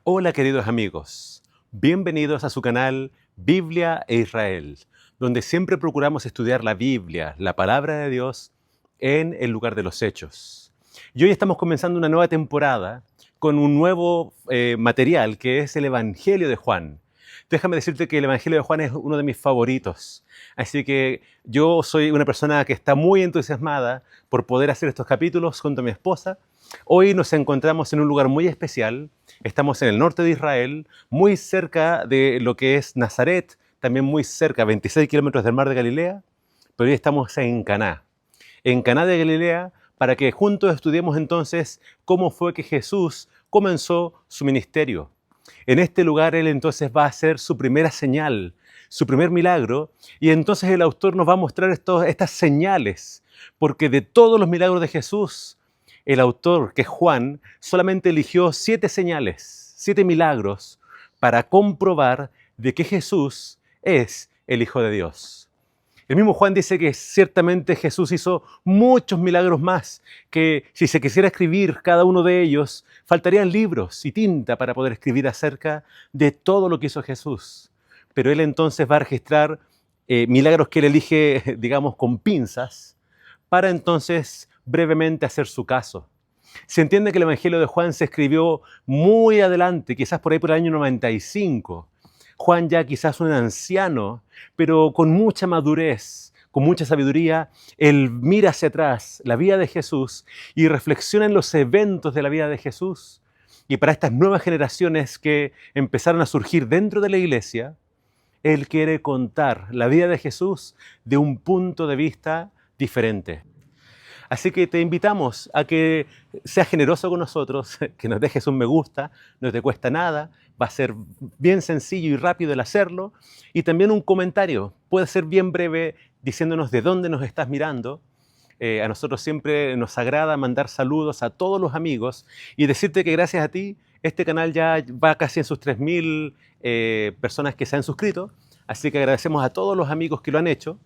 Hola queridos amigos, bienvenidos a su canal Biblia e Israel, donde siempre procuramos estudiar la Biblia, la palabra de Dios, en el lugar de los hechos. Y hoy estamos comenzando una nueva temporada con un nuevo material que es el Evangelio de Juan. Déjame decirte que el Evangelio de Juan es uno de mis favoritos, así que yo soy una persona que está muy entusiasmada por poder hacer estos capítulos junto a mi esposa. Hoy nos encontramos en un lugar muy especial. Estamos en el norte de Israel, muy cerca de lo que es Nazaret, también muy cerca, 26 kilómetros del mar de Galilea, pero hoy estamos en Caná de Galilea, para que juntos estudiemos entonces cómo fue que Jesús comenzó su ministerio. En este lugar él entonces va a hacer su primera señal, su primer milagro, y entonces el autor nos va a mostrar estas señales, porque de todos los milagros de Jesús, el autor, que es Juan, solamente eligió 7 señales, 7 milagros, para comprobar de que Jesús es el Hijo de Dios. El mismo Juan dice que ciertamente Jesús hizo muchos milagros más, que si se quisiera escribir cada uno de ellos, faltarían libros y tinta para poder escribir acerca de todo lo que hizo Jesús. Pero él entonces va a registrar milagros que él elige, digamos, con pinzas, para entonces brevemente hacer su caso. Se entiende que el Evangelio de Juan se escribió muy adelante, quizás por ahí por el año 95. Juan ya quizás un anciano, pero con mucha madurez, con mucha sabiduría, él mira hacia atrás la vida de Jesús y reflexiona en los eventos de la vida de Jesús. Y para estas nuevas generaciones que empezaron a surgir dentro de la iglesia, él quiere contar la vida de Jesús de un punto de vista diferente. Así que te invitamos a que seas generoso con nosotros, que nos dejes un me gusta, no te cuesta nada, va a ser bien sencillo y rápido el hacerlo, y también un comentario, puede ser bien breve, diciéndonos de dónde nos estás mirando. A nosotros siempre nos agrada mandar saludos a todos los amigos y decirte que gracias a ti este canal ya va casi en sus 3.000 personas que se han suscrito, así que agradecemos a todos los amigos que lo han hecho.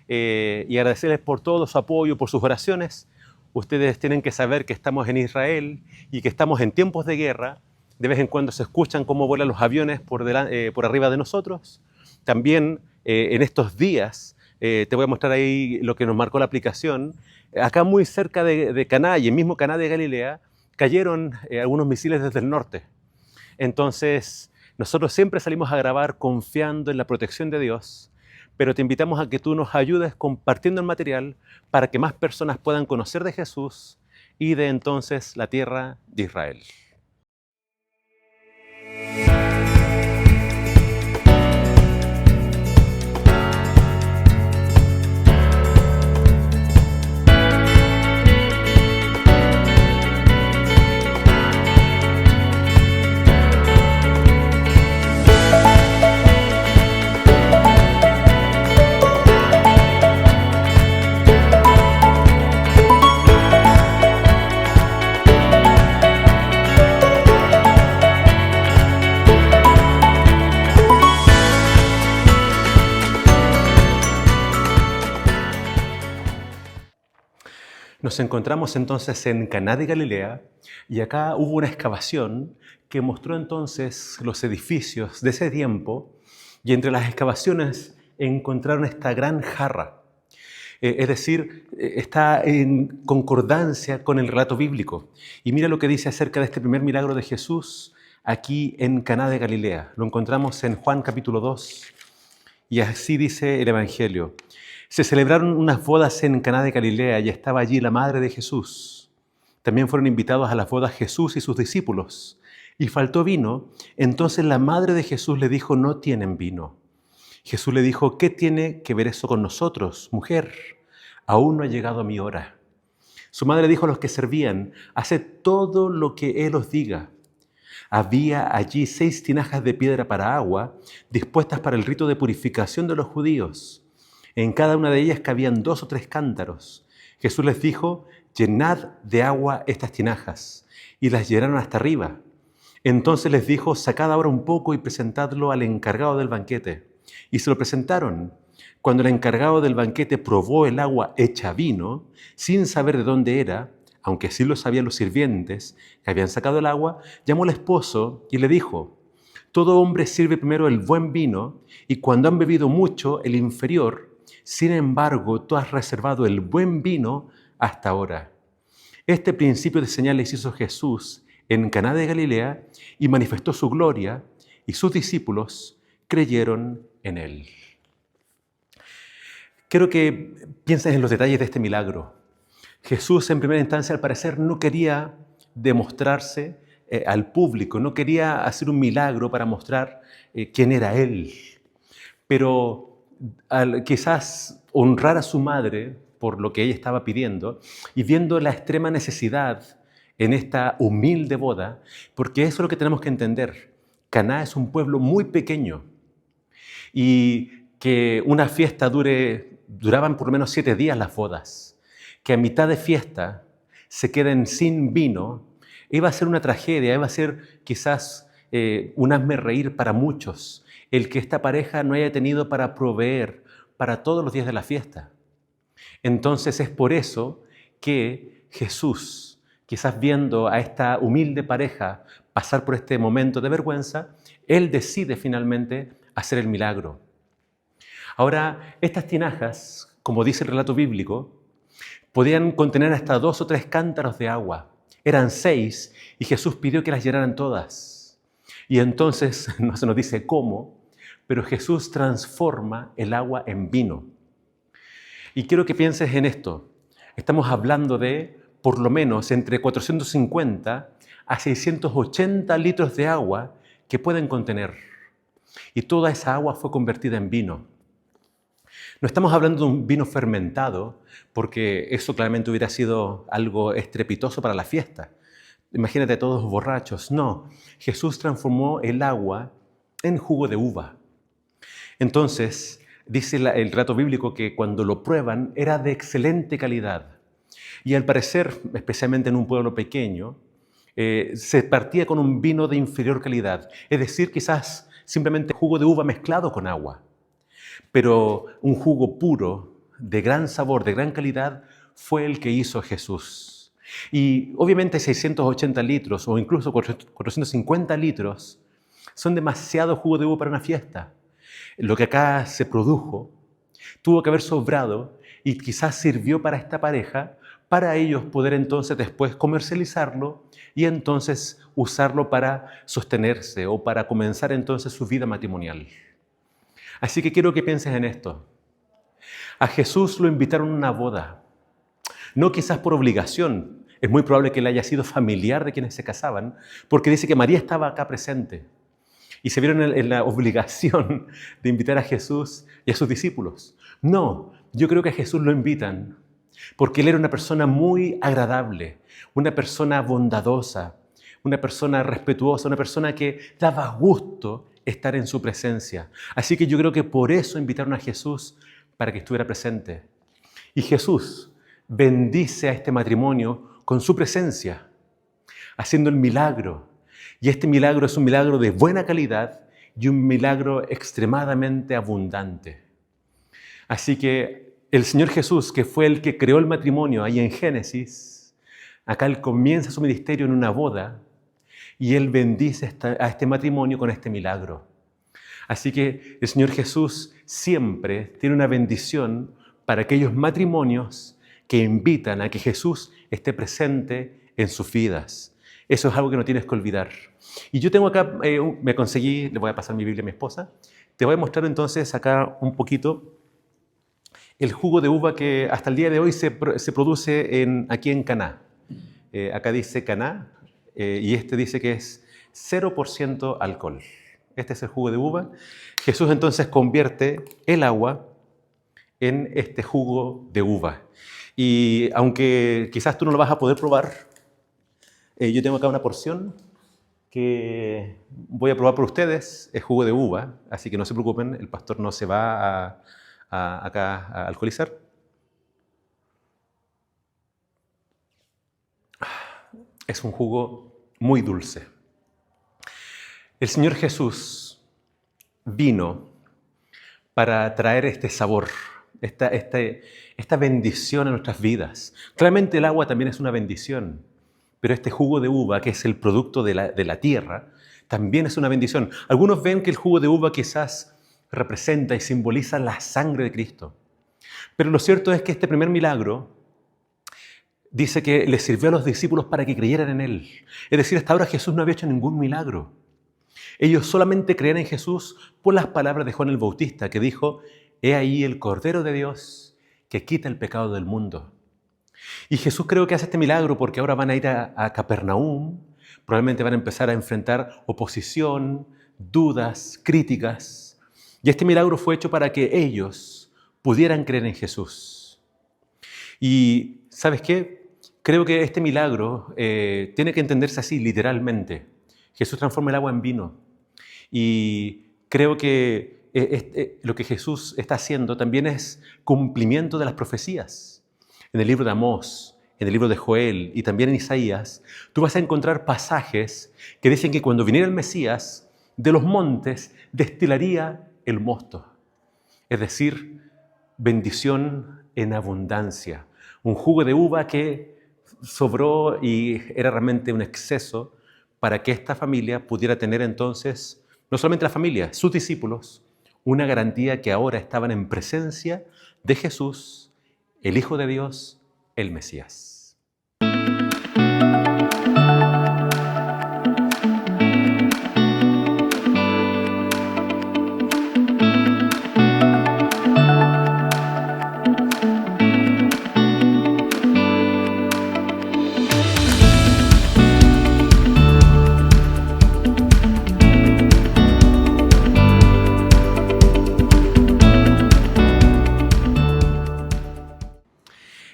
Y agradecerles por todo su apoyo, por sus oraciones. Ustedes tienen que saber que estamos en Israel y que estamos en tiempos de guerra. De vez en cuando se escuchan cómo vuelan los aviones por arriba de nosotros. También en estos días, te voy a mostrar ahí lo que nos marcó la aplicación. Acá muy cerca de Caná, y el mismo Caná de Galilea, cayeron algunos misiles desde el norte. Entonces, nosotros siempre salimos a grabar confiando en la protección de Dios, pero te invitamos a que tú nos ayudes compartiendo el material para que más personas puedan conocer de Jesús y de entonces la tierra de Israel. Nos encontramos entonces en Caná de Galilea y acá hubo una excavación que mostró entonces los edificios de ese tiempo, y entre las excavaciones encontraron esta gran jarra. Es decir, está en concordancia con el relato bíblico. Y mira lo que dice acerca de este primer milagro de Jesús aquí en Caná de Galilea. Lo encontramos en Juan capítulo 2 y así dice el Evangelio. Se celebraron unas bodas en Caná de Galilea y estaba allí la madre de Jesús. También fueron invitados a las bodas Jesús y sus discípulos. Y faltó vino, entonces la madre de Jesús le dijo, no tienen vino. Jesús le dijo, ¿qué tiene que ver eso con nosotros, mujer? Aún no ha llegado mi hora. Su madre dijo a los que servían, haced todo lo que Él os diga. Había allí 6 tinajas de piedra para agua, dispuestas para el rito de purificación de los judíos. En cada una de ellas cabían 2 o 3 cántaros. Jesús les dijo, llenad de agua estas tinajas, y las llenaron hasta arriba. Entonces les dijo, sacad ahora un poco y presentadlo al encargado del banquete. Y se lo presentaron. Cuando el encargado del banquete probó el agua hecha vino, sin saber de dónde era, aunque sí lo sabían los sirvientes que habían sacado el agua, llamó al esposo y le dijo: todo hombre sirve primero el buen vino y cuando han bebido mucho el inferior. Sin embargo, tú has reservado el buen vino hasta ahora. Este principio de señales hizo Jesús en Caná de Galilea y manifestó su gloria, y sus discípulos creyeron en él. Quiero que pienses en los detalles de este milagro. Jesús, en primera instancia, al parecer no quería demostrarse al público, no quería hacer un milagro para mostrar quién era Él. Pero quizás honrar a su madre por lo que ella estaba pidiendo y viendo la extrema necesidad en esta humilde boda, porque eso es lo que tenemos que entender. Caná es un pueblo muy pequeño y que una fiesta duraban por lo menos 7 días las bodas, que a mitad de fiesta se queden sin vino, iba a ser una tragedia, iba a ser quizás un hazmerreír para muchos, el que esta pareja no haya tenido para proveer para todos los días de la fiesta. Entonces es por eso que Jesús, quizás viendo a esta humilde pareja pasar por este momento de vergüenza, Él decide finalmente hacer el milagro. Ahora, estas tinajas, como dice el relato bíblico, podían contener hasta 2 o 3 cántaros de agua. Eran 6 y Jesús pidió que las llenaran todas. Y entonces, no se nos dice cómo, pero Jesús transforma el agua en vino. Y quiero que pienses en esto. Estamos hablando de por lo menos entre 450 a 680 litros de agua que pueden contener. Y toda esa agua fue convertida en vino. No estamos hablando de un vino fermentado, porque eso claramente hubiera sido algo estrepitoso para la fiesta. Imagínate a todos borrachos. No, Jesús transformó el agua en jugo de uva. Entonces, dice el relato bíblico que cuando lo prueban era de excelente calidad. Y al parecer, especialmente en un pueblo pequeño, se partía con un vino de inferior calidad. Es decir, quizás simplemente jugo de uva mezclado con agua. Pero un jugo puro, de gran sabor, de gran calidad, fue el que hizo Jesús. Y obviamente 680 litros o incluso 450 litros son demasiado jugo de uva para una fiesta. Lo que acá se produjo tuvo que haber sobrado y quizás sirvió para esta pareja, para ellos poder entonces después comercializarlo y entonces usarlo para sostenerse o para comenzar entonces su vida matrimonial. Así que quiero que pienses en esto. A Jesús lo invitaron a una boda, no quizás por obligación. Es muy probable que él haya sido familiar de quienes se casaban, porque dice que María estaba acá presente. Y se vieron en la obligación de invitar a Jesús y a sus discípulos. No, yo creo que a Jesús lo invitan porque él era una persona muy agradable, una persona bondadosa, una persona respetuosa, una persona que daba gusto estar en su presencia. Así que yo creo que por eso invitaron a Jesús para que estuviera presente. Y Jesús bendice a este matrimonio con su presencia, haciendo el milagro. Y este milagro es un milagro de buena calidad y un milagro extremadamente abundante. Así que el Señor Jesús, que fue el que creó el matrimonio ahí en Génesis, acá Él comienza su ministerio en una boda y Él bendice a este matrimonio con este milagro. Así que el Señor Jesús siempre tiene una bendición para aquellos matrimonios que invitan a que Jesús esté presente en sus vidas. Eso es algo que no tienes que olvidar. Y yo tengo acá, me conseguí, le voy a pasar mi Biblia a mi esposa, te voy a mostrar entonces acá un poquito el jugo de uva que hasta el día de hoy se produce aquí en Caná. Acá dice Caná y este dice que es 0% alcohol. Este es el jugo de uva. Jesús entonces convierte el agua en este jugo de uva. Y aunque quizás tú no lo vas a poder probar, yo tengo acá una porción que voy a probar por ustedes. Es jugo de uva, así que no se preocupen, el pastor no se va acá a alcoholizar. Es un jugo muy dulce. El Señor Jesús vino para traer este sabor esta bendición en nuestras vidas. Claramente el agua también es una bendición, pero este jugo de uva, que es el producto de la tierra, también es una bendición. Algunos ven que el jugo de uva quizás representa y simboliza la sangre de Cristo. Pero lo cierto es que este primer milagro dice que les sirvió a los discípulos para que creyeran en Él. Es decir, hasta ahora Jesús no había hecho ningún milagro. Ellos solamente creían en Jesús por las palabras de Juan el Bautista, que dijo: «He ahí el Cordero de Dios que quita el pecado del mundo». Y Jesús creo que hace este milagro porque ahora van a ir a Capernaum, probablemente van a empezar a enfrentar oposición, dudas, críticas. Y este milagro fue hecho para que ellos pudieran creer en Jesús. Y ¿sabes qué? Creo que este milagro tiene que entenderse así, literalmente. Jesús transforma el agua en vino. Y creo que lo que Jesús está haciendo también es cumplimiento de las profecías. En el libro de Amós, en el libro de Joel y también en Isaías, tú vas a encontrar pasajes que dicen que cuando viniera el Mesías, de los montes destilaría el mosto. Es decir, bendición en abundancia. Un jugo de uva que sobró y era realmente un exceso para que esta familia pudiera tener entonces, no solamente la familia, sus discípulos, una garantía que ahora estaban en presencia de Jesús, el Hijo de Dios, el Mesías.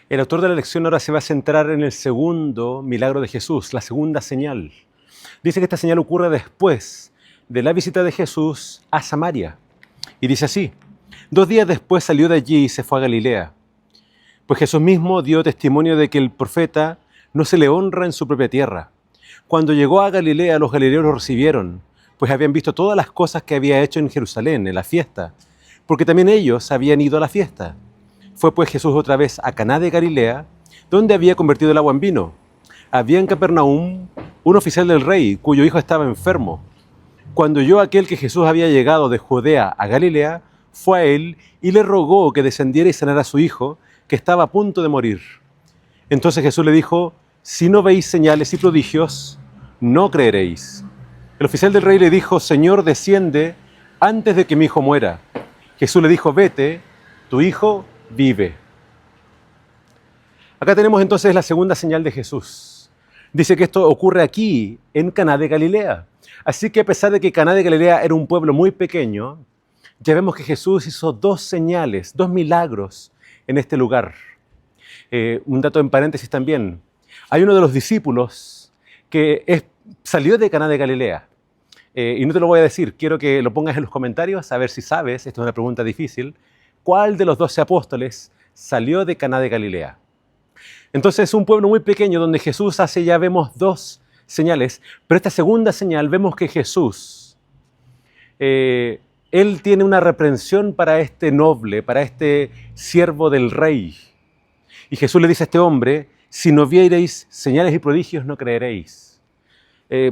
El autor de la lección ahora se va a centrar en el segundo milagro de Jesús, la segunda señal. Dice que esta señal ocurre después de la visita de Jesús a Samaria. Y dice así: 2 días después salió de allí y se fue a Galilea. Pues Jesús mismo dio testimonio de que el profeta no se le honra en su propia tierra. Cuando llegó a Galilea, los galileos lo recibieron, pues habían visto todas las cosas que había hecho en Jerusalén, en la fiesta, porque también ellos habían ido a la fiesta. Fue pues Jesús otra vez a Caná de Galilea, donde había convertido el agua en vino. Había en Capernaum un oficial del rey, cuyo hijo estaba enfermo. Cuando oyó aquel que Jesús había llegado de Judea a Galilea, fue a él y le rogó que descendiera y sanara a su hijo, que estaba a punto de morir. Entonces Jesús le dijo: si no veis señales y prodigios, no creeréis. El oficial del rey le dijo: Señor, desciende antes de que mi hijo muera. Jesús le dijo: vete, tu hijo vive. Acá tenemos entonces la segunda señal de Jesús. Dice que esto ocurre aquí, en Caná de Galilea. Así que a pesar de que Caná de Galilea era un pueblo muy pequeño, ya vemos que Jesús hizo 2 señales, 2 milagros en este lugar. Un dato en paréntesis también. Hay uno de los discípulos que salió de Caná de Galilea. Y no te lo voy a decir, quiero que lo pongas en los comentarios, a ver si sabes, esto es una pregunta difícil, ¿cuál de los 12 apóstoles salió de Caná de Galilea? Entonces es un pueblo muy pequeño donde Jesús hace, ya vemos 2 señales, pero esta segunda señal vemos que Jesús, Él tiene una reprensión para este noble, para este siervo del rey. Y Jesús le dice a este hombre: si no viereis señales y prodigios, no creeréis.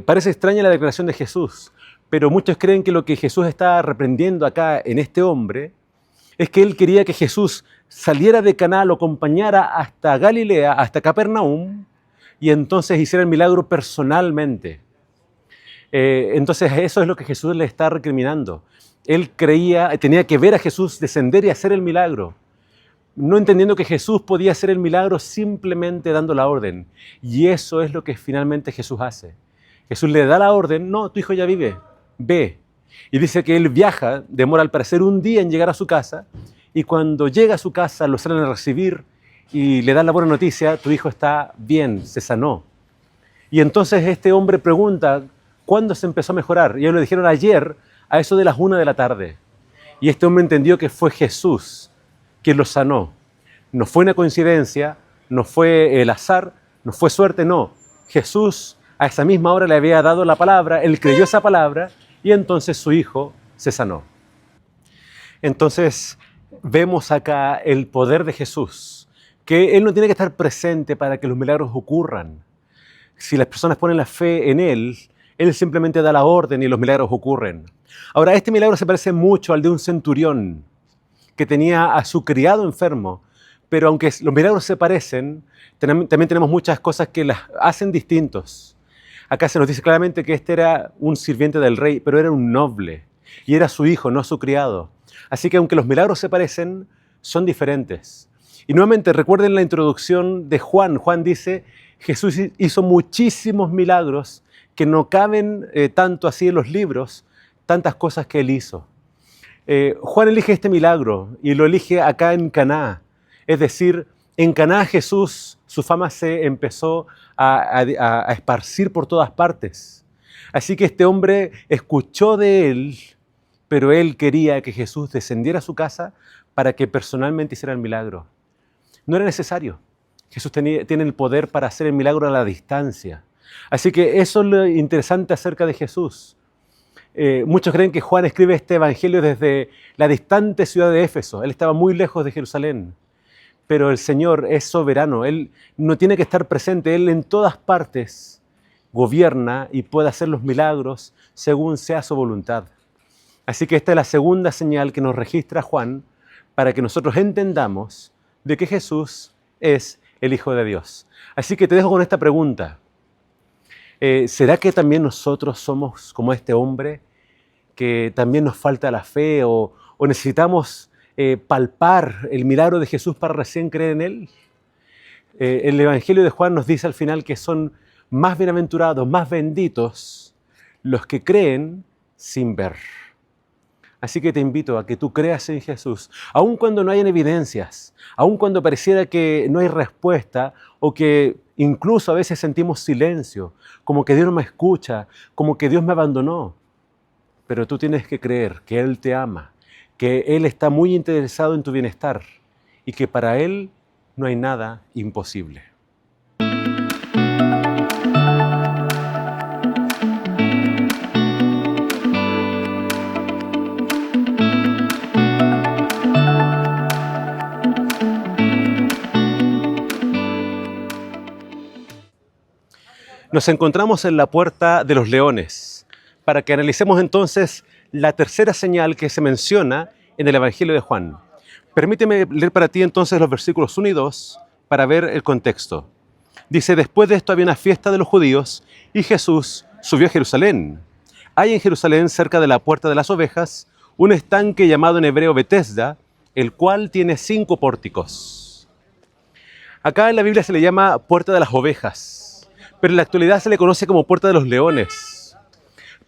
Parece extraña la declaración de Jesús, pero muchos creen que lo que Jesús está reprendiendo acá en este hombre es que él quería que Jesús saliera de Caná, lo acompañara hasta Galilea, hasta Capernaum, y entonces hiciera el milagro personalmente. Entonces eso es lo que Jesús le está recriminando. Él tenía que ver a Jesús descender y hacer el milagro, no entendiendo que Jesús podía hacer el milagro simplemente dando la orden. Y eso es lo que finalmente Jesús hace. Jesús le da la orden: no, tu hijo ya vive, ve. Y dice que él viaja, demora al parecer un día en llegar a su casa, y cuando llega a su casa lo salen a recibir y le dan la buena noticia: tu hijo está bien, se sanó. Y entonces este hombre pregunta: ¿cuándo se empezó a mejorar? Y ellos le dijeron: ayer, a eso de las 1 de la tarde. Y este hombre entendió que fue Jesús quien lo sanó. No fue una coincidencia, no fue el azar, no fue suerte, no. Jesús a esa misma hora le había dado la palabra, él creyó esa palabra y entonces su hijo se sanó. Entonces, vemos acá el poder de Jesús, que Él no tiene que estar presente para que los milagros ocurran. Si las personas ponen la fe en Él, Él simplemente da la orden y los milagros ocurren. Ahora, este milagro se parece mucho al de un centurión que tenía a su criado enfermo, pero aunque los milagros se parecen, también tenemos muchas cosas que las hacen distintos. Acá se nos dice claramente que este era un sirviente del rey, pero era un noble, y era su hijo, no su criado. Así que aunque los milagros se parecen, son diferentes. Y nuevamente recuerden la introducción de Juan. Juan dice, Jesús hizo muchísimos milagros que no caben tanto así en los libros, tantas cosas que Él hizo. Juan elige este milagro y lo elige acá en Caná. Es decir, en Caná Jesús, su fama se empezó a esparcir por todas partes. Así que este hombre escuchó de Él, pero él quería que Jesús descendiera a su casa para que personalmente hiciera el milagro. No era necesario. Jesús tiene el poder para hacer el milagro a la distancia. Así que eso es lo interesante acerca de Jesús. Muchos creen que Juan escribe este evangelio desde la distante ciudad de Éfeso. Él estaba muy lejos de Jerusalén. Pero el Señor es soberano. Él no tiene que estar presente. Él en todas partes gobierna y puede hacer los milagros según sea su voluntad. Así que esta es la segunda señal que nos registra Juan para que nosotros entendamos de que Jesús es el Hijo de Dios. Así que te dejo con esta pregunta. ¿Será que también nosotros somos como este hombre, que también nos falta la fe o necesitamos palpar el milagro de Jesús para recién creer en Él? El Evangelio de Juan nos dice al final que son más bienaventurados, más benditos los que creen sin ver. Así que te invito a que tú creas en Jesús, aun cuando no hayan evidencias, aun cuando pareciera que no hay respuesta o que incluso a veces sentimos silencio, como que Dios no me escucha, como que Dios me abandonó. Pero tú tienes que creer que Él te ama, que Él está muy interesado en tu bienestar y que para Él no hay nada imposible. Nos encontramos en la puerta de los leones, para que analicemos entonces la tercera señal que se menciona en el Evangelio de Juan. Permíteme leer para ti entonces los versículos 1 y 2 para ver el contexto. Dice, después de esto había una fiesta de los judíos y Jesús subió a Jerusalén. Hay en Jerusalén, cerca de la puerta de las ovejas, un estanque llamado en hebreo Betesda, el cual tiene 5 pórticos. Acá en la Biblia se le llama puerta de las ovejas, pero en la actualidad se le conoce como puerta de los leones.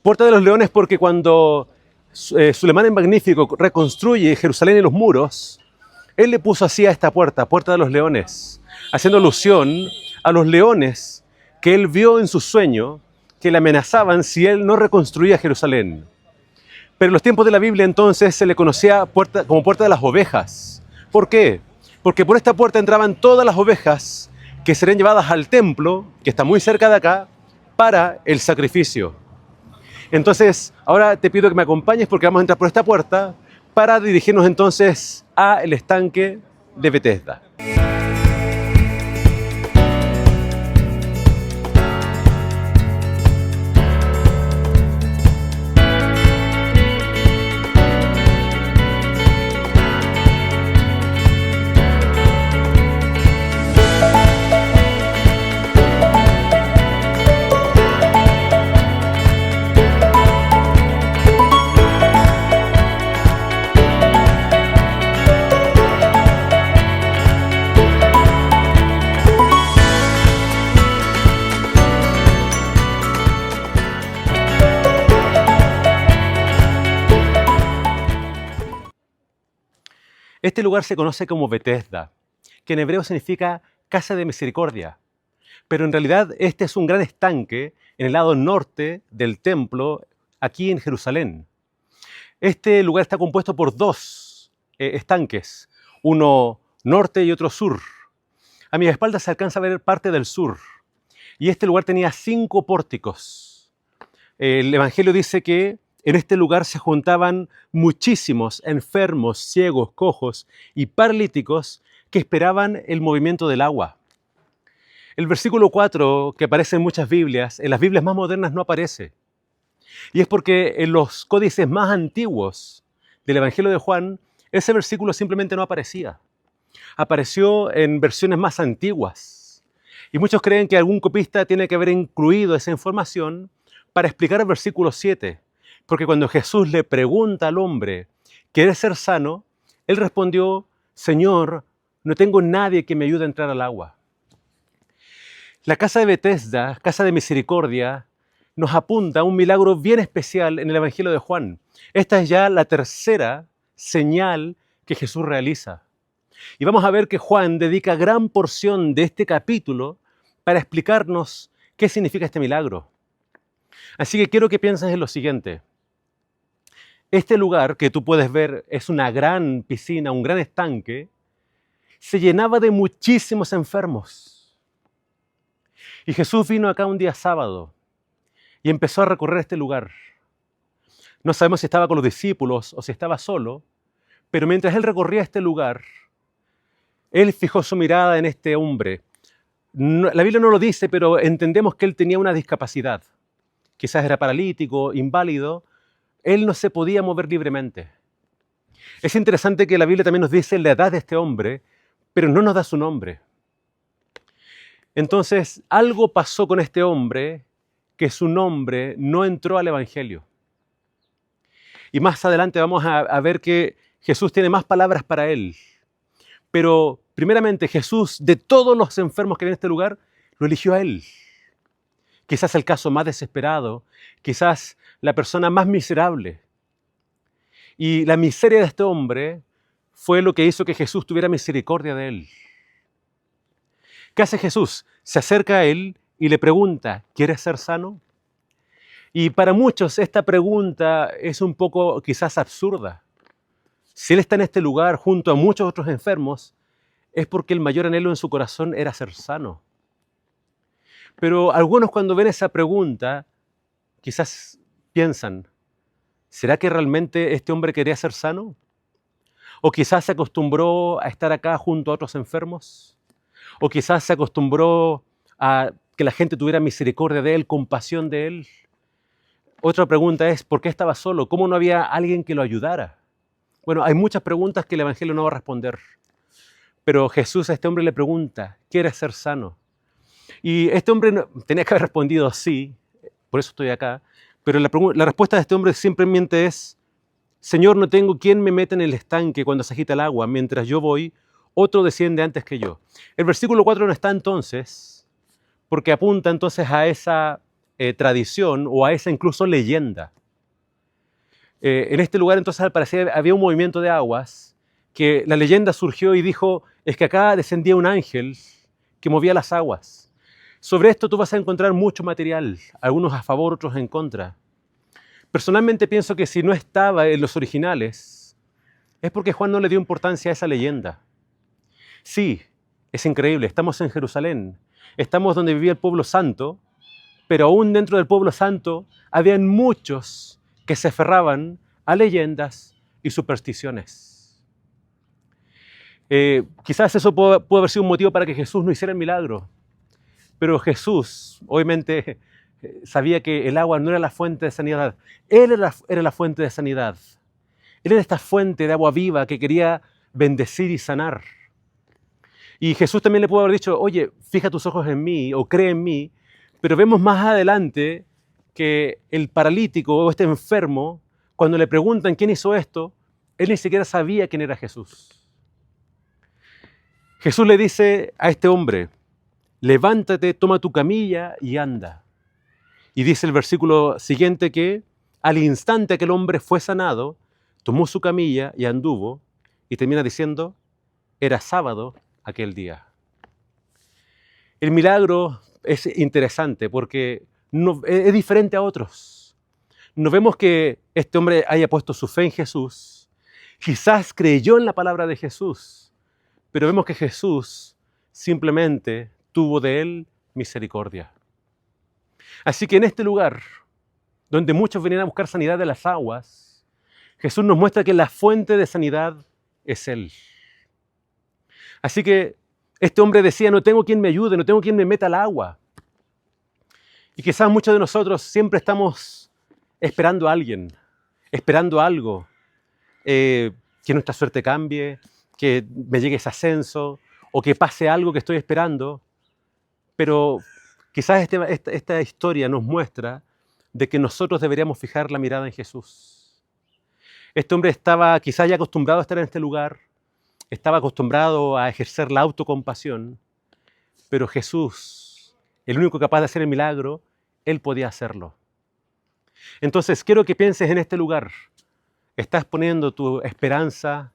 Puerta de los leones porque cuando Sulemán el Magnífico reconstruye Jerusalén y los muros, él le puso así a esta puerta, puerta de los leones, haciendo alusión a los leones que él vio en su sueño que le amenazaban si él no reconstruía Jerusalén. Pero en los tiempos de la Biblia entonces se le conocía como puerta de las ovejas. ¿Por qué? Porque por esta puerta entraban todas las ovejas que serían llevadas al templo, que está muy cerca de acá, para el sacrificio. Entonces, ahora te pido que me acompañes porque vamos a entrar por esta puerta para dirigirnos entonces al estanque de Betesda. Este lugar se conoce como Betesda, que en hebreo significa casa de misericordia. Pero en realidad este es un gran estanque en el lado norte del templo, aquí en Jerusalén. Este lugar está compuesto por 2 estanques, uno norte y otro sur. A mi espalda se alcanza a ver parte del sur. Y este lugar tenía 5 pórticos. El Evangelio dice que En este lugar se juntaban muchísimos enfermos, ciegos, cojos y paralíticos que esperaban el movimiento del agua. El versículo 4, que aparece en muchas Biblias, en las Biblias más modernas no aparece. Y es porque en los códices más antiguos del Evangelio de Juan, ese versículo simplemente no aparecía. Apareció en versiones más antiguas. Y muchos creen que algún copista tiene que haber incluido esa información para explicar el versículo 7. Porque cuando Jesús le pregunta al hombre, ¿quieres ser sano? Él respondió, Señor, no tengo nadie que me ayude a entrar al agua. La casa de Betesda, casa de misericordia, nos apunta a un milagro bien especial en el Evangelio de Juan. Esta es ya la tercera señal que Jesús realiza. Y vamos a ver que Juan dedica gran porción de este capítulo para explicarnos qué significa este milagro. Así que quiero que pienses en lo siguiente. Este lugar que tú puedes ver es una gran piscina, un gran estanque, se llenaba de muchísimos enfermos. Y Jesús vino acá un día sábado y empezó a recorrer este lugar. No sabemos si estaba con los discípulos o si estaba solo, pero mientras él recorría este lugar, él fijó su mirada en este hombre. La Biblia no lo dice, pero entendemos que él tenía una discapacidad. Quizás era paralítico, inválido. Él no se podía mover libremente. Es interesante que la Biblia también nos dice la edad de este hombre, pero no nos da su nombre. Entonces, algo pasó con este hombre que su nombre no entró al Evangelio. Y más adelante vamos a ver que Jesús tiene más palabras para él. Pero primeramente Jesús, de todos los enfermos que hay en este lugar, lo eligió a él. Quizás el caso más desesperado, quizás la persona más miserable. Y la miseria de este hombre fue lo que hizo que Jesús tuviera misericordia de él. ¿Qué hace Jesús? Se acerca a él y le pregunta, ¿quieres ser sano? Y para muchos esta pregunta es un poco quizás absurda. Si él está en este lugar junto a muchos otros enfermos, es porque el mayor anhelo en su corazón era ser sano. Pero algunos cuando ven esa pregunta, quizás piensan, ¿será que realmente este hombre quería ser sano? ¿O quizás se acostumbró a estar acá junto a otros enfermos? ¿O quizás se acostumbró a que la gente tuviera misericordia de él, compasión de él? Otra pregunta es, ¿por qué estaba solo? ¿Cómo no había alguien que lo ayudara? Bueno, hay muchas preguntas que el Evangelio no va a responder. Pero Jesús a este hombre le pregunta, ¿quieres ser sano? Y este hombre tenía que haber respondido sí, por eso estoy acá. Pero la respuesta de este hombre simplemente es, Señor, no tengo quien me meta en el estanque cuando se agita el agua. Mientras yo voy, otro desciende antes que yo. El versículo 4 no está entonces, porque apunta entonces a esa tradición o a esa incluso leyenda. En este lugar entonces al parecer había un movimiento de aguas que la leyenda surgió y dijo, es que acá descendía un ángel que movía las aguas. Sobre esto tú vas a encontrar mucho material, algunos a favor, otros en contra. Personalmente pienso que si no estaba en los originales, es porque Juan no le dio importancia a esa leyenda. Sí, es increíble, estamos en Jerusalén, estamos donde vivía el pueblo santo, pero aún dentro del pueblo santo habían muchos que se aferraban a leyendas y supersticiones. Quizás eso puede haber sido un motivo para que Jesús no hiciera el milagro, pero Jesús obviamente sabía que el agua no era la fuente de sanidad, Él era la fuente de sanidad. Él era esta fuente de agua viva que quería bendecir y sanar. Y Jesús también le pudo haber dicho, oye, fija tus ojos en mí o cree en mí, pero vemos más adelante que el paralítico o este enfermo, cuando le preguntan quién hizo esto, él ni siquiera sabía quién era Jesús. Jesús le dice a este hombre, levántate, toma tu camilla y anda. Y dice el versículo siguiente que al instante que el hombre fue sanado, tomó su camilla y anduvo, y termina diciendo, era sábado aquel día. El milagro es interesante porque es diferente a otros. No vemos que este hombre haya puesto su fe en Jesús, quizás creyó en la palabra de Jesús, pero vemos que Jesús simplemente tuvo de él misericordia. Así que en este lugar donde muchos venían a buscar sanidad de las aguas, Jesús nos muestra que la fuente de sanidad es Él. Así que este hombre decía, no tengo quien me ayude, no tengo quien me meta al agua. Y quizás muchos de nosotros siempre estamos esperando a alguien, esperando algo, que nuestra suerte cambie, que me llegue ese ascenso o que pase algo que estoy esperando. Pero quizás esta historia nos muestra de que nosotros deberíamos fijar la mirada en Jesús. Este hombre estaba quizás ya acostumbrado a estar en este lugar, estaba acostumbrado a ejercer la autocompasión, pero Jesús, el único capaz de hacer el milagro, Él podía hacerlo. Entonces, quiero que pienses en este lugar. ¿Estás poniendo tu esperanza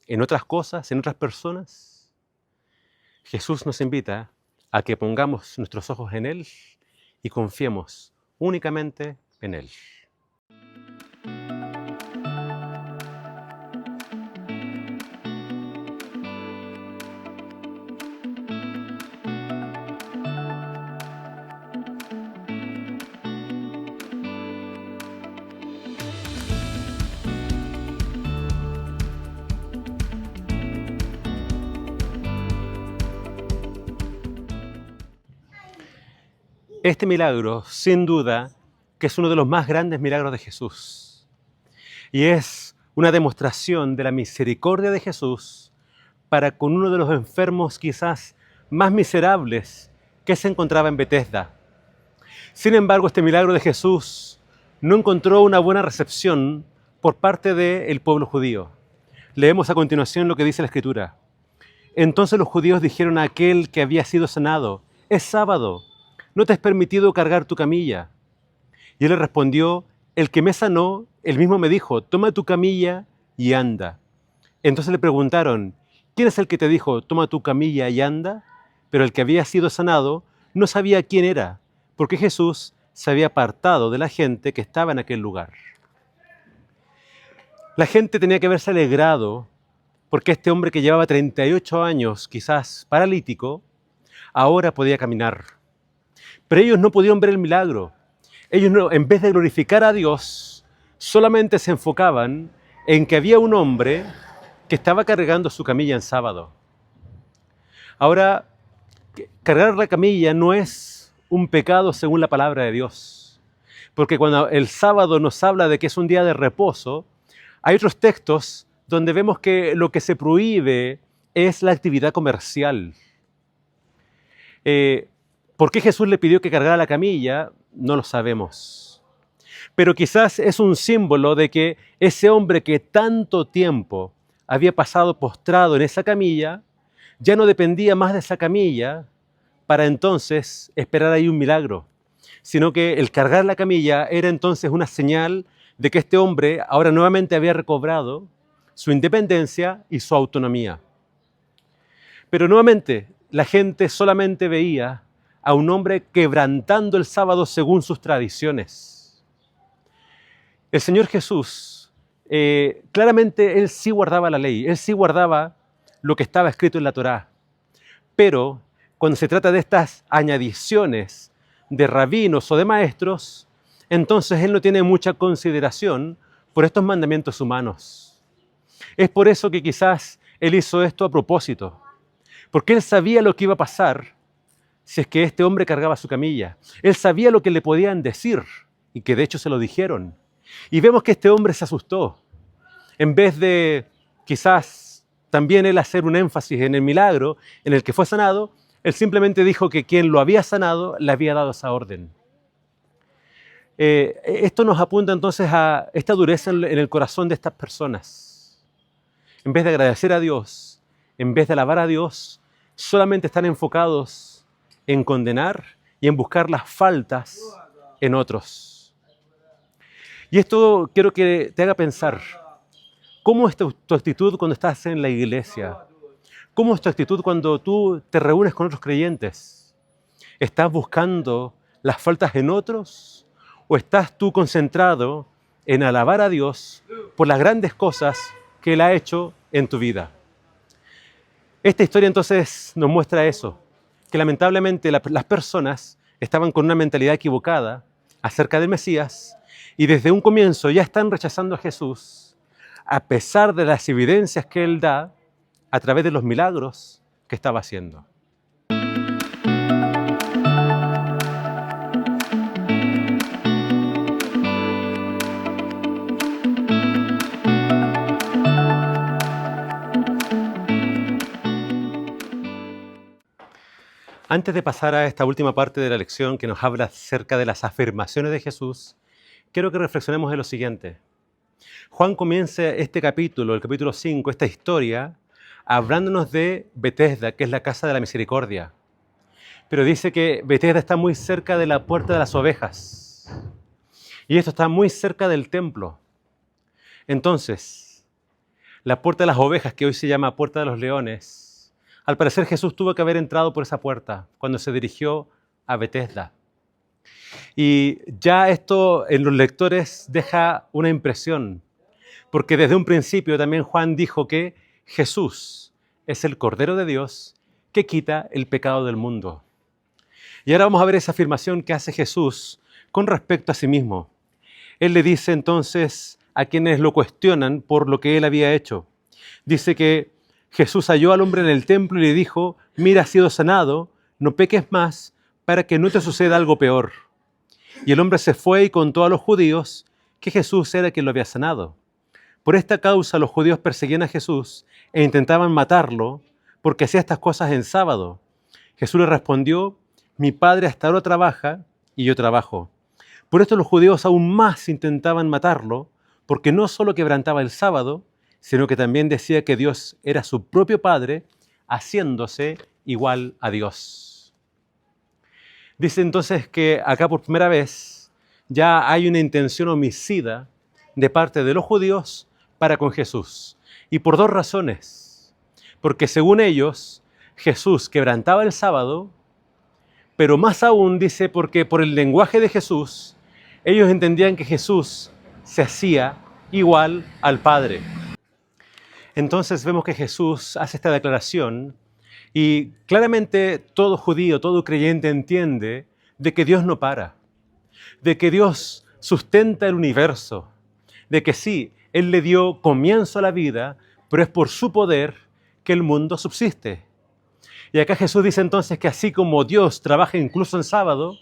en otras cosas, en otras personas? Jesús nos invita a que pongamos nuestros ojos en Él y confiemos únicamente en Él. Este milagro, sin duda, que es uno de los más grandes milagros de Jesús. Y es una demostración de la misericordia de Jesús para con uno de los enfermos quizás más miserables que se encontraba en Betesda. Sin embargo, este milagro de Jesús no encontró una buena recepción por parte del pueblo judío. Leemos a continuación lo que dice la Escritura. Entonces los judíos dijeron a aquel que había sido sanado, es sábado, ¿no te es permitido cargar tu camilla? Y él le respondió, el que me sanó, él mismo me dijo, toma tu camilla y anda. Entonces le preguntaron, ¿quién es el que te dijo, toma tu camilla y anda? Pero el que había sido sanado no sabía quién era, porque Jesús se había apartado de la gente que estaba en aquel lugar. La gente tenía que haberse alegrado porque este hombre que llevaba 38 años, quizás paralítico, ahora podía caminar. Pero ellos no pudieron ver el milagro. Ellos, no, en vez de glorificar a Dios, solamente se enfocaban en que había un hombre que estaba cargando su camilla en sábado. Ahora, cargar la camilla no es un pecado según la palabra de Dios. Porque cuando el sábado nos habla de que es un día de reposo, hay otros textos donde vemos que lo que se prohíbe es la actividad comercial. ¿Por qué Jesús le pidió que cargara la camilla? No lo sabemos. Pero quizás es un símbolo de que ese hombre que tanto tiempo había pasado postrado en esa camilla, ya no dependía más de esa camilla para entonces esperar ahí un milagro, sino que el cargar la camilla era entonces una señal de que este hombre ahora nuevamente había recobrado su independencia y su autonomía. Pero nuevamente la gente solamente veía a un hombre quebrantando el sábado según sus tradiciones. El Señor Jesús, claramente Él sí guardaba la ley, Él sí guardaba lo que estaba escrito en la Torá. Pero cuando se trata de estas añadiciones de rabinos o de maestros, entonces Él no tiene mucha consideración por estos mandamientos humanos. Es por eso que quizás Él hizo esto a propósito, porque Él sabía lo que iba a pasar si es que este hombre cargaba su camilla. Él sabía lo que le podían decir y que de hecho se lo dijeron. Y vemos que este hombre se asustó. En vez de quizás también él hacer un énfasis en el milagro en el que fue sanado, él simplemente dijo que quien lo había sanado le había dado esa orden. Esto nos apunta entonces a esta dureza en el corazón de estas personas. En vez de agradecer a Dios, en vez de alabar a Dios, solamente están enfocados en condenar y en buscar las faltas en otros. Y esto quiero que te haga pensar, ¿cómo es tu actitud cuando estás en la iglesia? ¿Cómo es tu actitud cuando tú te reúnes con otros creyentes? ¿Estás buscando las faltas en otros? ¿O estás tú concentrado en alabar a Dios por las grandes cosas que Él ha hecho en tu vida? Esta historia entonces nos muestra eso, que lamentablemente las personas estaban con una mentalidad equivocada acerca del Mesías y desde un comienzo ya están rechazando a Jesús a pesar de las evidencias que Él da a través de los milagros que estaba haciendo. Antes de pasar a esta última parte de la lección que nos habla acerca de las afirmaciones de Jesús, quiero que reflexionemos en lo siguiente. Juan comienza este capítulo, el capítulo 5, esta historia, hablándonos de Betesda, que es la casa de la misericordia. Pero dice que Betesda está muy cerca de la puerta de las ovejas. Y esto está muy cerca del templo. Entonces, la puerta de las ovejas, que hoy se llama puerta de los leones, al parecer Jesús tuvo que haber entrado por esa puerta cuando se dirigió a Betesda. Y ya esto en los lectores deja una impresión, porque desde un principio también Juan dijo que Jesús es el Cordero de Dios que quita el pecado del mundo. Y ahora vamos a ver esa afirmación que hace Jesús con respecto a sí mismo. Él le dice entonces a quienes lo cuestionan por lo que él había hecho. Dice que Jesús halló al hombre en el templo y le dijo: mira, has sido sanado, no peques más para que no te suceda algo peor. Y el hombre se fue y contó a los judíos que Jesús era quien lo había sanado. Por esta causa los judíos perseguían a Jesús e intentaban matarlo porque hacía estas cosas en sábado. Jesús le respondió: mi Padre hasta ahora trabaja y yo trabajo. Por esto los judíos aún más intentaban matarlo, porque no solo quebrantaba el sábado, sino que también decía que Dios era su propio Padre, haciéndose igual a Dios. Dice entonces que acá por primera vez ya hay una intención homicida de parte de los judíos para con Jesús. Y por dos razones. Porque según ellos, Jesús quebrantaba el sábado, pero más aún dice porque por el lenguaje de Jesús, ellos entendían que Jesús se hacía igual al Padre. Entonces vemos que Jesús hace esta declaración y claramente todo judío, todo creyente entiende de que Dios no para, de que Dios sustenta el universo, de que sí, Él le dio comienzo a la vida, pero es por su poder que el mundo subsiste. Y acá Jesús dice entonces que así como Dios trabaja incluso en sábado,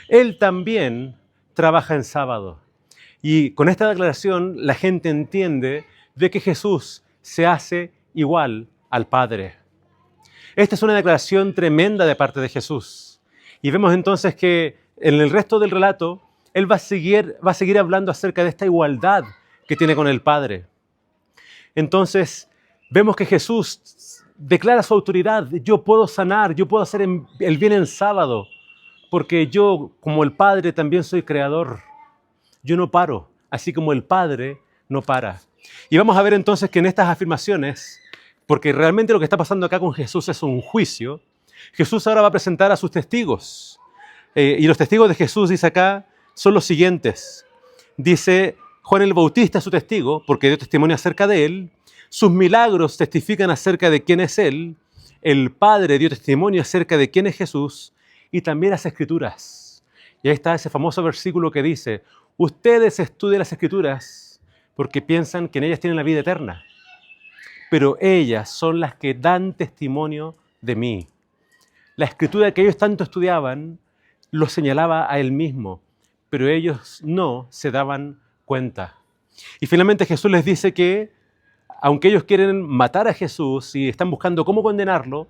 Él también trabaja en sábado. Y con esta declaración la gente entiende de que Jesús se hace igual al Padre. Esta es una declaración tremenda de parte de Jesús. Y vemos entonces que en el resto del relato, Él va a seguir hablando acerca de esta igualdad que tiene con el Padre. Entonces, vemos que Jesús declara su autoridad. Yo puedo sanar, yo puedo hacer el bien en sábado, porque yo, como el Padre, también soy creador. Yo no paro, así como el Padre no para. Y vamos a ver entonces que en estas afirmaciones, porque realmente lo que está pasando acá con Jesús es un juicio, Jesús ahora va a presentar a sus testigos. Y los testigos de Jesús, dice acá, son los siguientes. Dice: Juan el Bautista es su testigo, porque dio testimonio acerca de él. Sus milagros testifican acerca de quién es él. El Padre dio testimonio acerca de quién es Jesús. Y también las Escrituras. Y ahí está ese famoso versículo que dice: ustedes estudian las Escrituras porque piensan que en ellas tienen la vida eterna. Pero ellas son las que dan testimonio de mí. La Escritura que ellos tanto estudiaban lo señalaba a Él mismo, pero ellos no se daban cuenta. Y finalmente Jesús les dice que, aunque ellos quieren matar a Jesús y están buscando cómo condenarlo,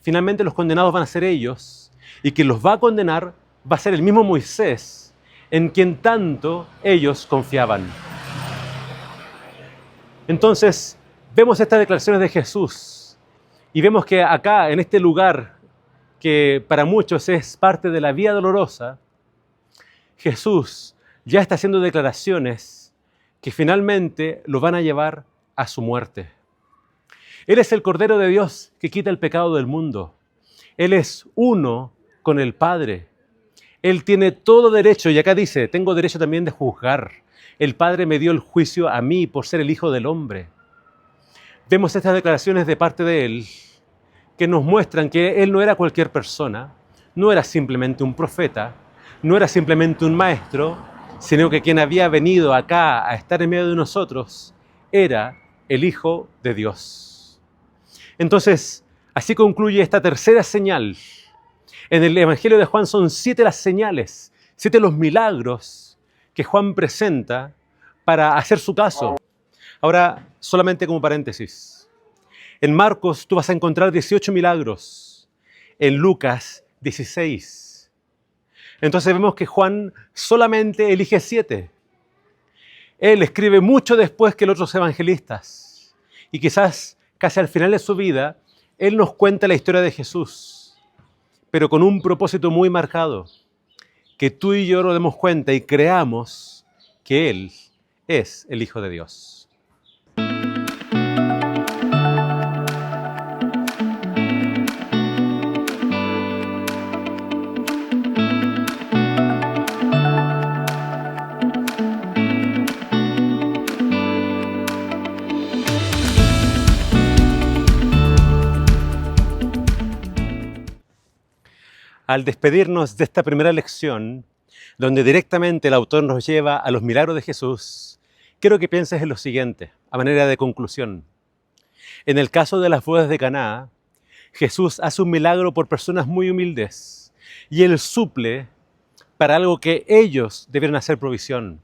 finalmente los condenados van a ser ellos, y quien los va a condenar va a ser el mismo Moisés, en quien tanto ellos confiaban. Entonces, vemos estas declaraciones de Jesús y vemos que acá, en este lugar que para muchos es parte de la vía dolorosa, Jesús ya está haciendo declaraciones que finalmente lo van a llevar a su muerte. Él es el Cordero de Dios que quita el pecado del mundo. Él es uno con el Padre. Él tiene todo derecho, y acá dice: tengo derecho también de juzgar. El Padre me dio el juicio a mí por ser el Hijo del Hombre. Vemos estas declaraciones de parte de Él que nos muestran que Él no era cualquier persona, no era simplemente un profeta, no era simplemente un maestro, sino que quien había venido acá a estar en medio de nosotros era el Hijo de Dios. Entonces, así concluye esta tercera señal. En el Evangelio de Juan son 7 las señales, 7 los milagros que Juan presenta para hacer su caso. Ahora, solamente como paréntesis. En Marcos tú vas a encontrar 18 milagros. En Lucas, 16. Entonces vemos que Juan solamente elige 7. Él escribe mucho después que los otros evangelistas. Y quizás casi al final de su vida, él nos cuenta la historia de Jesús, pero con un propósito muy marcado, que tú y yo nos demos cuenta y creamos que Él es el Hijo de Dios. Al despedirnos de esta primera lección, donde directamente el autor nos lleva a los milagros de Jesús, quiero que pienses en lo siguiente, a manera de conclusión. En el caso de las bodas de Caná, Jesús hace un milagro por personas muy humildes y Él suple para algo que ellos debieron hacer provisión.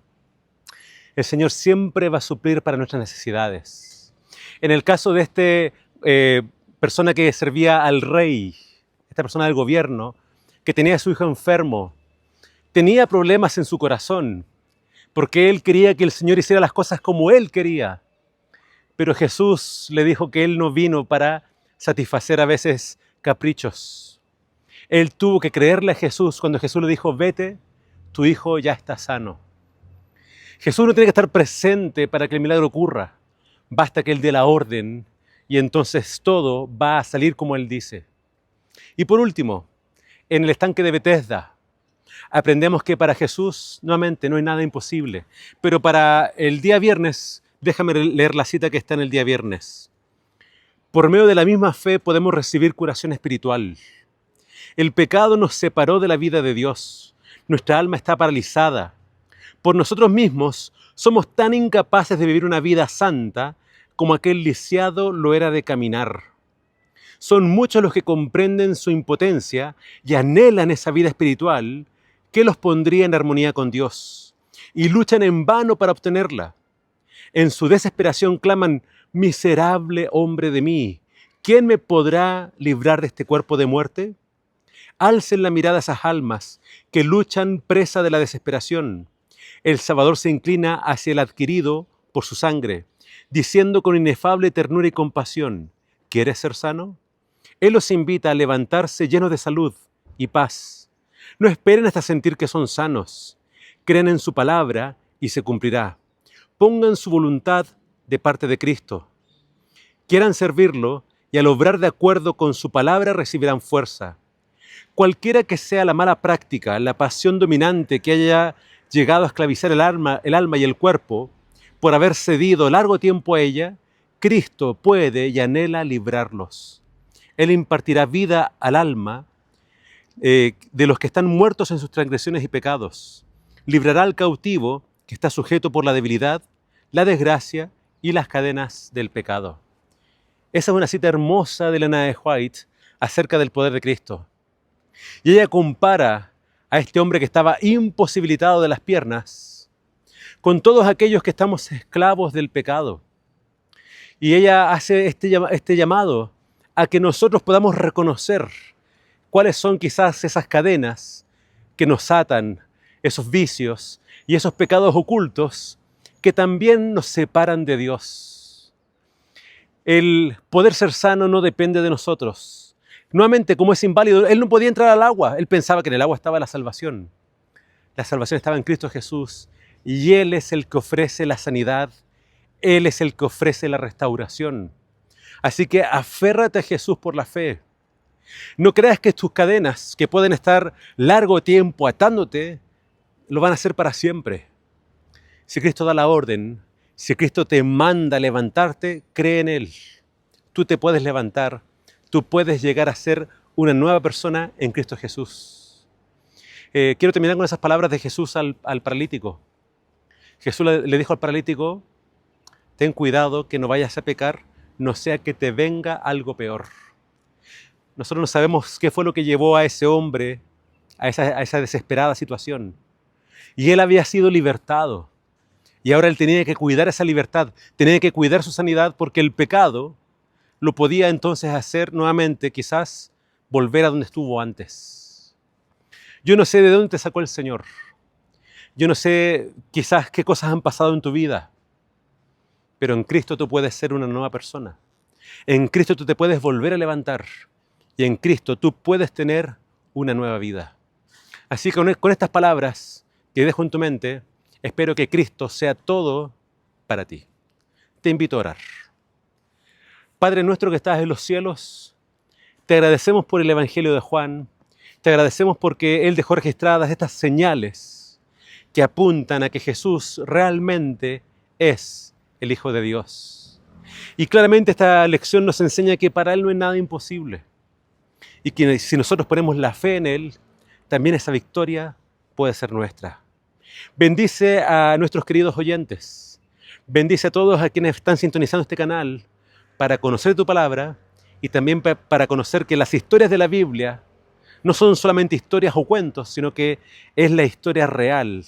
El Señor siempre va a suplir para nuestras necesidades. En el caso de esta persona que servía al rey, esta persona del gobierno, que tenía a su hijo enfermo, tenía problemas en su corazón, porque él quería que el Señor hiciera las cosas como él quería. Pero Jesús le dijo que él no vino para satisfacer a veces caprichos. Él tuvo que creerle a Jesús cuando Jesús le dijo, vete, tu hijo ya está sano. Jesús no tiene que estar presente para que el milagro ocurra. Basta que Él dé la orden y entonces todo va a salir como Él dice. Y por último, en el estanque de Betesda, aprendemos que para Jesús, nuevamente, no hay nada imposible. Pero para el día viernes, déjame leer la cita que está en el día viernes. Por medio de la misma fe podemos recibir curación espiritual. El pecado nos separó de la vida de Dios. Nuestra alma está paralizada. Por nosotros mismos somos tan incapaces de vivir una vida santa como aquel lisiado lo era de caminar. Son muchos los que comprenden su impotencia y anhelan esa vida espiritual que los pondría en armonía con Dios y luchan en vano para obtenerla. En su desesperación claman, miserable hombre de mí, ¿quién me podrá librar de este cuerpo de muerte? Alcen la mirada a esas almas que luchan presa de la desesperación. El Salvador se inclina hacia el adquirido por su sangre, diciendo con inefable ternura y compasión, ¿quieres ser sano? Él los invita a levantarse llenos de salud y paz. No esperen hasta sentir que son sanos. Crean en su palabra y se cumplirá. Pongan su voluntad de parte de Cristo. Quieran servirlo y al obrar de acuerdo con su palabra recibirán fuerza. Cualquiera que sea la mala práctica, la pasión dominante que haya llegado a esclavizar el alma y el cuerpo, por haber cedido largo tiempo a ella, Cristo puede y anhela librarlos. Él impartirá vida al alma de los que están muertos en sus transgresiones y pecados. Librará al cautivo que está sujeto por la debilidad, la desgracia y las cadenas del pecado. Esa es una cita hermosa de Elena de White acerca del poder de Cristo. Y ella compara a este hombre que estaba imposibilitado de las piernas con todos aquellos que estamos esclavos del pecado. Y ella hace este llamado a que nosotros podamos reconocer cuáles son quizás esas cadenas que nos atan, esos vicios y esos pecados ocultos que también nos separan de Dios. El poder ser sano no depende de nosotros. Nuevamente, como es inválido, él no podía entrar al agua. Él pensaba que en el agua estaba la salvación. La salvación estaba en Cristo Jesús y Él es el que ofrece la sanidad. Él es el que ofrece la restauración. Así que aférrate a Jesús por la fe. No creas que tus cadenas, que pueden estar largo tiempo atándote, lo van a hacer para siempre. Si Cristo da la orden, si Cristo te manda a levantarte, cree en Él. Tú te puedes levantar, tú puedes llegar a ser una nueva persona en Cristo Jesús. Quiero terminar con esas palabras de Jesús al paralítico. Jesús le dijo al paralítico: ten cuidado que no vayas a pecar, no sea que te venga algo peor. Nosotros no sabemos qué fue lo que llevó a ese hombre a esa desesperada situación. Y él había sido libertado. Y ahora él tenía que cuidar esa libertad, tenía que cuidar su sanidad, porque el pecado lo podía entonces hacer nuevamente, quizás volver a donde estuvo antes. Yo no sé de dónde te sacó el Señor. Yo no sé quizás qué cosas han pasado en tu vida. Pero en Cristo tú puedes ser una nueva persona. En Cristo tú te puedes volver a levantar. Y en Cristo tú puedes tener una nueva vida. Así que con estas palabras que dejo en tu mente, espero que Cristo sea todo para ti. Te invito a orar. Padre nuestro que estás en los cielos, te agradecemos por el Evangelio de Juan. Te agradecemos porque Él dejó registradas estas señales que apuntan a que Jesús realmente es el Hijo de Dios. Y claramente esta lección nos enseña que para Él no hay nada imposible. Y que si nosotros ponemos la fe en Él, también esa victoria puede ser nuestra. Bendice a nuestros queridos oyentes. Bendice a todos a quienes están sintonizando este canal para conocer tu palabra y también para conocer que las historias de la Biblia no son solamente historias o cuentos, sino que es la historia real,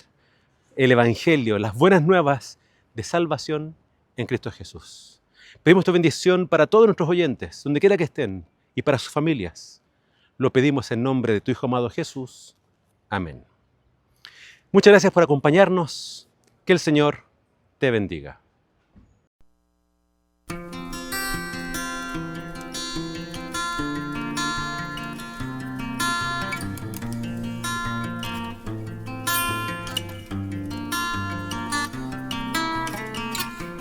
el Evangelio, las buenas nuevas de salvación en Cristo Jesús. Pedimos tu bendición para todos nuestros oyentes, donde quiera que estén, y para sus familias. Lo pedimos en nombre de tu Hijo amado Jesús. Amén. Muchas gracias por acompañarnos. Que el Señor te bendiga.